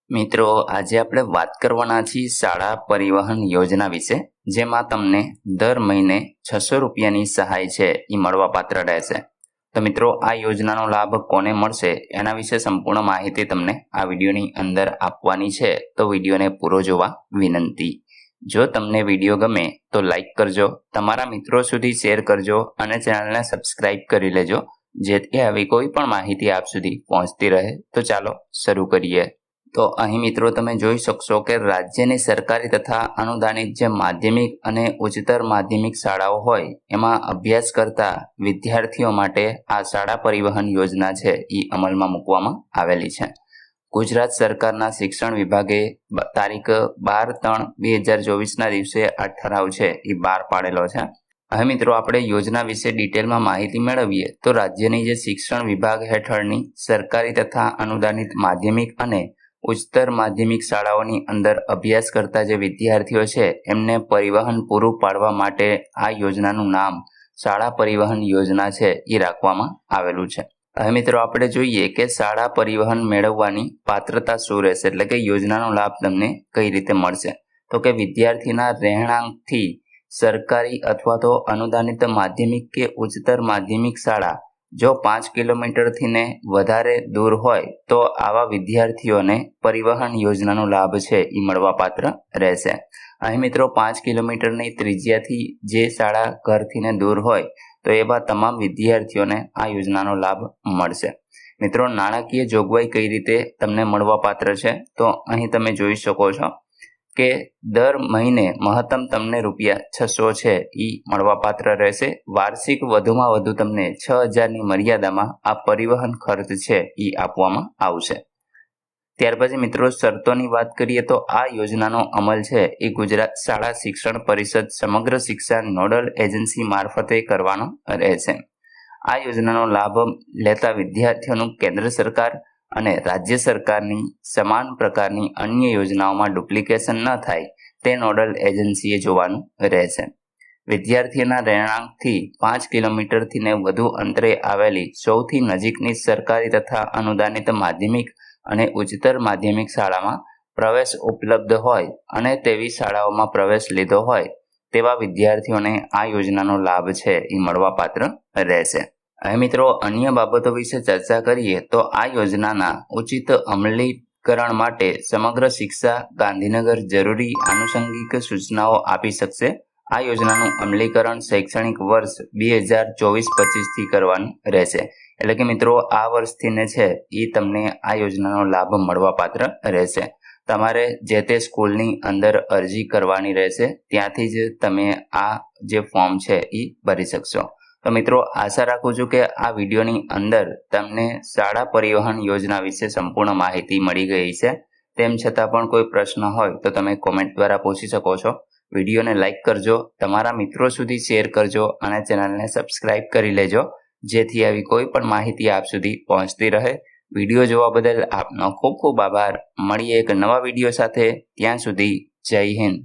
મિત્રો, આજે આપણે વાત કરવાના છીએ શાળા પરિવહન યોજના વિશે, જેમાં તમને દર મહિને 600 રૂપિયાની સહાય છે એ મળવાપાત્ર રહેશે. તો મિત્રો, આ યોજનાનો લાભ કોને મળશે એના વિશે સંપૂર્ણ માહિતી તમને આ વિડીયોની અંદર આપવાની છે, તો વિડીયોને પૂરો જોવા વિનંતી. જો તમને વિડીયો ગમે તો લાઈક કરજો, તમારા મિત્રો સુધી શેર કરજો અને ચેનલને સબસ્ક્રાઇબ કરી લેજો, જેથી આવી કોઈ પણ માહિતી આપ સુધી પહોંચતી રહે. તો ચાલો શરૂ કરીએ. તો અહીં મિત્રો તમે જોઈ શકશો કે રાજ્યની સરકારી તથા અનુદાનિત જે માધ્યમિક અને ઉચ્ચતર માધ્યમિક શાળાઓ હોય એમાં અભ્યાસ કરતા વિદ્યાર્થીઓ માટે આ શાળા પરિવહન યોજના છે એ અમલમાં મૂકવામાં આવેલી છે. ગુજરાત સરકારના શિક્ષણ વિભાગે તારીખ 12/3/2024ના દિવસે આ ઠરાવ છે એ બહાર પાડેલો છે. હવે મિત્રો, આપણે યોજના વિશે ડિટેલમાં માહિતી મેળવીએ તો રાજ્યની જે શિક્ષણ વિભાગ હેઠળની સરકારી તથા અનુદાનિત માધ્યમિક અને ઉચ્ચતર માધ્યમિક શાળાઓની અંદર અભ્યાસ કરતા જે વિદ્યાર્થીઓ છે એમને પરિવહન પૂરું પાડવા માટે આ યોજનાનું નામ શાળા પરિવહન યોજના છે એ રાખવામાં આવેલું છે. હવે મિત્રો, આપણે જોઈએ કે શાળા પરિવહન મેળવવાની પાત્રતા શું રહેશે, એટલે કે યોજનાનો લાભ તમને કઈ રીતે મળશે. તો કે વિદ્યાર્થીના રહેણાંકથી સરકારી અથવા તો અનુદાનિત માધ્યમિક કે ઉચ્ચતર માધ્યમિક શાળા જો 5 કિલોમીટરથી ને વધારે દૂર હોય તો આવા વિદ્યાર્થીઓને પરિવહન યોજનાનો લાભ છે એ મળવાપાત્ર રહેશે. અહીં મિત્રો, 5 કિલોમીટરની ત્રિજ્યાથી જે શાળા ઘરથી ને દૂર હોય તો એવા તમામ વિદ્યાર્થીઓને આ યોજનાનો લાભ મળશે. મિત્રો, નાણાકીય જોગવાઈ કઈ રીતે તમને મળવાપાત્ર છે તો અહીં તમે જોઈ શકો છો કે દર મહિને મહત્તમ તમને ₹600 છે એ મળવાપાત્ર રહેશે. વાર્ષિક વધુમાં વધુ તમને 6,000ની મર્યાદામાં આ પરિવહન ખર્ચ છે એ આપવામાં આવશે. ત્યાર પછી મિત્રો, શરતોની વાત કરીએ તો આ યોજનાનો અમલ છે એ ગુજરાત શાળા શિક્ષણ પરિષદ સમગ્ર શિક્ષા નોડલ એજન્સી મારફતે કરવાનો રહેશે. આ યોજનાનો લાભ લેતા વિદ્યાર્થીઓનું કેન્દ્ર સરકાર અને રાજ્ય સરકારની સમાન પ્રકારની અન્ય યોજનાઓમાં ડુપ્લિકેશન ન થાય તે નોડલ એજન્સીએ જોવાનું રહેશે. વિદ્યાર્થીઓના રહેણાંકથી 5 કિલોમીટરથી ને વધુ અંતરે આવેલી સૌથી નજીકની સરકારી તથા અનુદાનિત માધ્યમિક અને ઉચ્ચતર માધ્યમિક શાળામાં પ્રવેશ ઉપલબ્ધ હોય અને તેવી શાળાઓમાં પ્રવેશ લીધો હોય તેવા વિદ્યાર્થીઓને આ યોજનાનો લાભ છે એ મળવાપાત્ર રહેશે. હવે મિત્રો, અન્ય બાબતો વિશે ચર્ચા કરીએ તો આ યોજનાના ઉચિત અમલીકરણ માટે સમગ્ર શિક્ષા ગાંધીનગર જરૂરી આનુષંગિક સૂચનાઓ આપી શકશે. આ યોજનાનું અમલીકરણ શૈક્ષણિક વર્ષ 2024-25થી કરવાનું રહેશે. એટલે કે મિત્રો, આ વર્ષથી ને છે એ તમને આ યોજનાનો લાભ મળવાપાત્ર રહેશે. તમારે જે તે સ્કૂલની અંદર અરજી કરવાની રહેશે, ત્યાંથી જ તમે આ જે ફોર્મ છે એ ભરી શકશો. તો મિત્રો, આશા રાખું છું કે આ વિડીયોની અંદર તમને શાળા પરિવહન યોજના વિશે સંપૂર્ણ માહિતી મળી ગઈ છે. તેમ છતાં પણ કોઈ પ્રશ્ન હોય તો તમે કોમેન્ટ દ્વારા પૂછી શકો છો. વિડીયોને લાઈક કરજો, તમારા મિત્રો સુધી શેર કરજો અને ચેનલને સબસ્ક્રાઇબ કરી લેજો, જેથી આવી કોઈ પણ માહિતી આપ સુધી પહોંચતી રહે. વિડીયો જોવા બદલ આપનો ખૂબ ખૂબ આભાર. મળીએ એક નવા વિડીયો સાથે. ત્યાં સુધી જય હિન્દ.